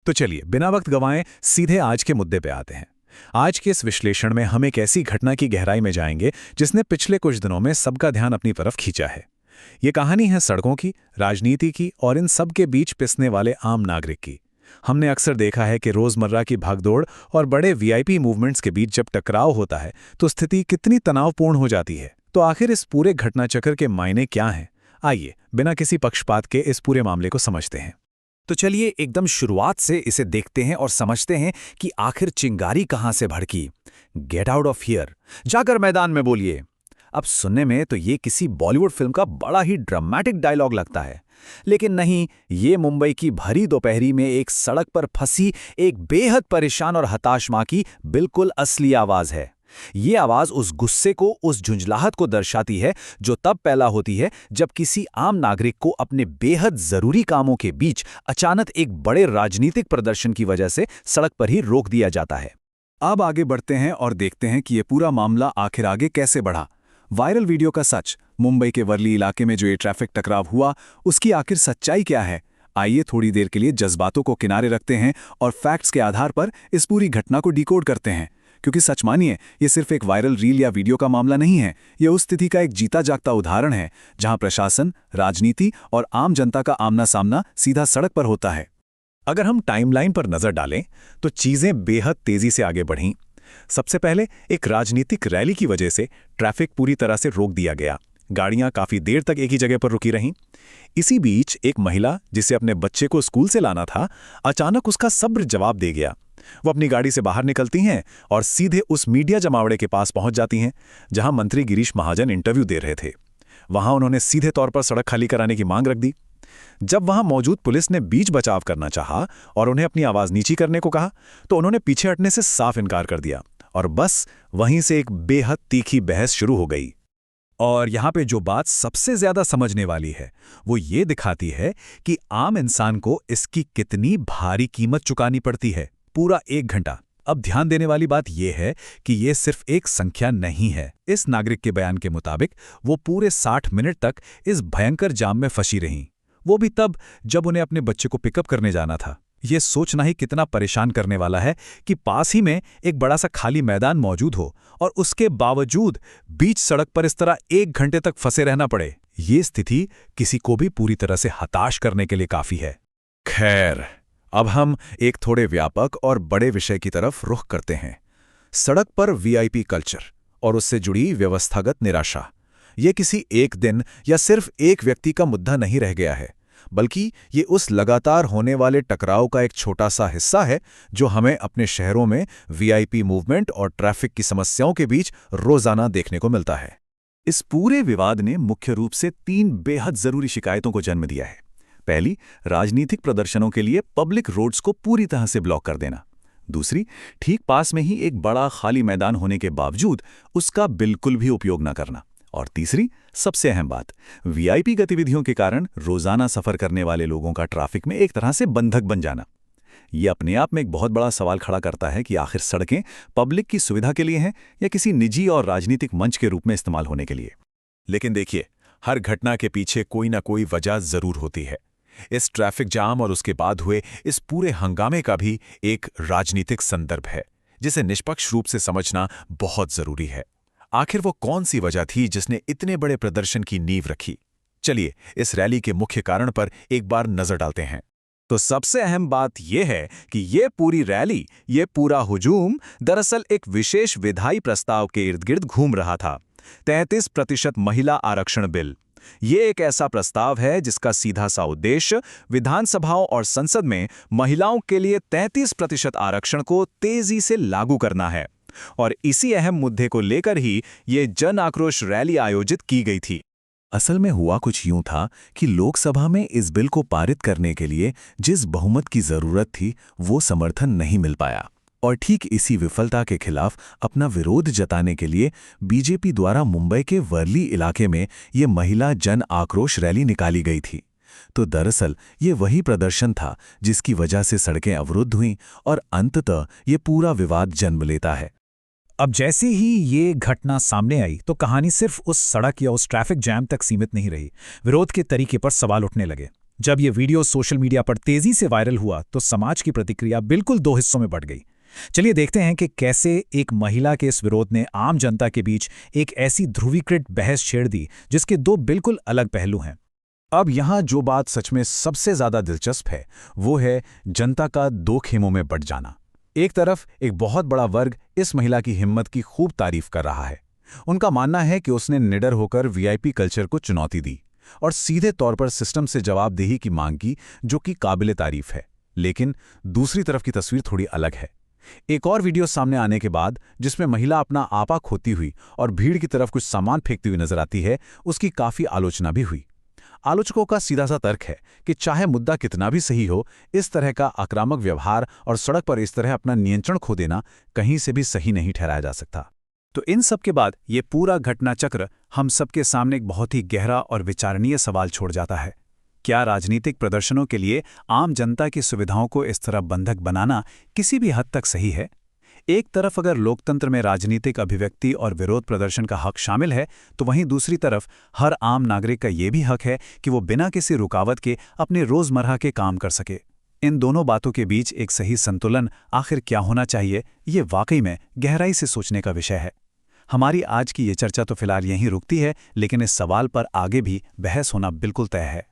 तो चलिए बिना वक्त गंवाए सीधे आज के मुद्दे पे आते हैं। आज के इस विश्लेषण में हम एक ऐसी घटना की गहराई में जाएंगे जिसने पिछले कुछ दिनों में सबका ध्यान अपनी तरफ खींचा है। ये कहानी है सड़कों की, राजनीति की और इन सब के बीच पिसने वाले आम नागरिक की। हमने अक्सर देखा है कि रोजमर्रा की भागदौड़ और बड़े वीआईपी मूवमेंट्स के बीच जब टकराव होता है तो स्थिति कितनी तनावपूर्ण हो जाती है। तो आखिर इस पूरे घटनाचक्र के मायने क्या हैं? आइए बिना किसी पक्षपात के इस पूरे मामले को समझते हैं। तो चलिए एकदम शुरुआत से इसे देखते हैं और समझते हैं कि आखिर चिंगारी कहां से भड़की। गेट आउट ऑफ हियर, जाकर मैदान में बोलिए। अब सुनने में तो ये किसी बॉलीवुड फिल्म का बड़ा ही ड्रामेटिक डायलॉग लगता है, लेकिन नहीं, ये मुंबई की भरी दोपहरी में एक सड़क पर फंसी एक बेहद परेशान और हताश मां की बिल्कुल असली आवाज है। ये आवाज उस गुस्से को, उस झुंझलाहट को दर्शाती है जो तब पैदा होती है जब किसी आम नागरिक को अपने बेहद जरूरी कामों के बीच अचानक एक बड़े राजनीतिक प्रदर्शन की वजह से सड़क पर ही रोक दिया जाता है। अब आगे बढ़ते हैं और देखते हैं कि ये पूरा मामला आखिर आगे कैसे बढ़ा। वायरल वीडियो का सच, मुंबई के वर्ली इलाके में जो ये ट्रैफिक टकराव हुआ, उसकी आखिर सच्चाई क्या है? आइए थोड़ी देर के लिए जज्बातों को किनारे रखते हैं और फैक्ट्स के आधार पर इस पूरी घटना को डिकोड करते हैं। क्योंकि सच मानिए, ये सिर्फ एक वायरल रील या वीडियो का मामला नहीं है। ये उस स्थिति का एक जीता जागता उदाहरण है जहां प्रशासन, राजनीति और आम जनता का आमना सामना सीधा सड़क पर होता है। अगर हम टाइमलाइन पर नजर डालें तो चीजें बेहद तेजी से आगे बढ़ीं। सबसे पहले एक राजनीतिक रैली की वजह से ट्रैफिक पूरी तरह से रोक दिया गया। गाड़ियां काफी देर तक एक ही जगह पर रुकी रहीं। इसी बीच एक महिला जिसे अपने बच्चे को स्कूल से लाना था, अचानक उसका सब्र जवाब दे गया। वो अपनी गाड़ी से बाहर निकलती हैं और सीधे उस मीडिया जमावड़े के पास पहुंच जाती हैं जहां मंत्री गिरीश महाजन इंटरव्यू दे रहे थे। वहां उन्होंने सीधे तौर पर सड़क खाली कराने की मांग रख दी। जब वहां मौजूद पुलिस ने बीच बचाव करना चाहा और उन्हें अपनी आवाज नीची करने को कहा तो उन्होंने पीछे हटने से साफ इनकार कर दिया और बस वहीं से एक बेहद तीखी बहस शुरू हो गई। और यहाँ पे जो बात सबसे ज्यादा समझने वाली है वो ये दिखाती है कि आम इंसान को इसकी कितनी भारी कीमत चुकानी पड़ती है। पूरा 1 घंटा। अब ध्यान देने वाली बात यह है कि यह सिर्फ एक संख्या नहीं है। इस नागरिक के बयान के मुताबिक वो पूरे 60 मिनट तक इस भयंकर जाम में फंसी रहीं। वो भी तब जब उन्हें अपने बच्चे को पिकअप करने जाना था। ये सोचना ही कितना परेशान करने वाला है कि पास ही में एक बड़ा सा खाली मैदान मौजूद हो और उसके बावजूद बीच सड़क पर इस तरह 1 घंटे तक फंसे रहना पड़े। ये स्थिति किसी को भी पूरी तरह से हताश करने के लिए काफी है। खैर, अब हम एक थोड़े व्यापक और बड़े विषय की तरफ रुख करते हैं। सड़क पर वीआईपी कल्चर और उससे जुड़ी व्यवस्थागत निराशा। ये किसी एक दिन या सिर्फ एक व्यक्ति का मुद्दा नहीं रह गया है, बल्कि ये उस लगातार होने वाले टकराव का एक छोटा सा हिस्सा है जो हमें अपने शहरों में वीआईपी मूवमेंट और ट्रैफिक की समस्याओं के बीच रोजाना देखने को मिलता है। इस पूरे विवाद ने मुख्य रूप से 3 बेहद जरूरी शिकायतों को जन्म दिया है। पहली, राजनीतिक प्रदर्शनों के लिए पब्लिक रोड्स को पूरी तरह से ब्लॉक कर देना। दूसरी, ठीक पास में ही एक बड़ा खाली मैदान होने के बावजूद उसका बिल्कुल भी उपयोग न करना। और तीसरी, सबसे अहम बात, वीआईपी गतिविधियों के कारण रोजाना सफर करने वाले लोगों का ट्रैफिक में एक तरह से बंधक बन जाना। यह अपने आप में एक बहुत बड़ा सवाल खड़ा करता है कि आखिर सड़कें पब्लिक की सुविधा के लिए हैं या किसी निजी और राजनीतिक मंच के रूप में इस्तेमाल होने के लिए। लेकिन देखिए, हर घटना के पीछे कोई ना कोई वजह जरूर होती है। इस ट्रैफिक जाम और उसके बाद हुए इस पूरे हंगामे का भी एक राजनीतिक संदर्भ है जिसे निष्पक्ष रूप से समझना बहुत जरूरी है। आखिर वो कौन सी वजह थी जिसने इतने बड़े प्रदर्शन की नींव रखी? चलिए इस रैली के मुख्य कारण पर एक बार नजर डालते हैं। तो सबसे अहम बात यह है कि ये पूरी रैली, ये पूरा हुजूम दरअसल एक विशेष विधायी प्रस्ताव के इर्द गिर्द घूम रहा था। 33% महिला आरक्षण बिल। ये एक ऐसा प्रस्ताव है जिसका सीधा सा उद्देश्य विधानसभाओं और संसद में महिलाओं के लिए 33% आरक्षण को तेजी से लागू करना है। और इसी अहम मुद्दे को लेकर ही ये जन आक्रोश रैली आयोजित की गई थी। असल में हुआ कुछ यूं था कि लोकसभा में इस बिल को पारित करने के लिए जिस बहुमत की जरूरत थी वो समर्थन नहीं मिल पाया। और ठीक इसी विफलता के खिलाफ अपना विरोध जताने के लिए बीजेपी द्वारा मुंबई के वर्ली इलाके में ये महिला जन आक्रोश रैली निकाली गई थी। तो दरअसल ये वही प्रदर्शन था जिसकी वजह से सड़कें अवरुद्ध हुईं और अंततः ये पूरा विवाद जन्म लेता है। अब जैसे ही ये घटना सामने आई तो कहानी सिर्फ उस सड़क या उस ट्रैफिक जैम तक सीमित नहीं रही। विरोध के तरीके पर सवाल उठने लगे। जब ये वीडियो सोशल मीडिया पर तेजी से वायरल हुआ तो समाज की प्रतिक्रिया बिल्कुल दो हिस्सों में बढ़ गई। चलिए देखते हैं कि कैसे एक महिला के इस विरोध ने आम जनता के बीच एक ऐसी ध्रुवीकृत बहस छेड़ दी जिसके दो बिल्कुल अलग पहलू हैं। अब यहाँ जो बात सच में सबसे ज्यादा दिलचस्प है वो है जनता का दो खेमों में बंट जाना। एक तरफ एक बहुत बड़ा वर्ग इस महिला की हिम्मत की खूब तारीफ कर रहा है। उनका मानना है कि उसने निडर होकर वीआईपी कल्चर को चुनौती दी और सीधे तौर पर सिस्टम से जवाबदेही की मांग की, जो कि काबिले तारीफ है। लेकिन दूसरी तरफ की तस्वीर थोड़ी अलग है। एक और वीडियो सामने आने के बाद जिसमें महिला अपना आपा खोती हुई और भीड़ की तरफ कुछ सामान फेंकती हुई नजर आती है, उसकी काफी आलोचना भी हुई। आलोचकों का सीधा सा तर्क है कि चाहे मुद्दा कितना भी सही हो, इस तरह का आक्रामक व्यवहार और सड़क पर इस तरह अपना नियंत्रण खो देना कहीं से भी सही नहीं ठहराया जा सकता। तो इन सब के बाद ये पूरा घटना चक्र हम सबके सामने एक बहुत ही गहरा और विचारणीय सवाल छोड़ जाता है। क्या राजनीतिक प्रदर्शनों के लिए आम जनता की सुविधाओं को इस तरह बंधक बनाना किसी भी हद तक सही है? एक तरफ अगर लोकतंत्र में राजनीतिक अभिव्यक्ति और विरोध प्रदर्शन का हक शामिल है, तो वहीं दूसरी तरफ हर आम नागरिक का ये भी हक है कि वो बिना किसी रुकावट के अपने रोजमर्रा के काम कर सके। इन दोनों बातों के बीच एक सही संतुलन आखिर क्या होना चाहिए, ये वाकई में गहराई से सोचने का विषय है। हमारी आज की ये चर्चा तो फिलहाल यहीं रुकती है, लेकिन इस सवाल पर आगे भी बहस होना बिल्कुल तय है।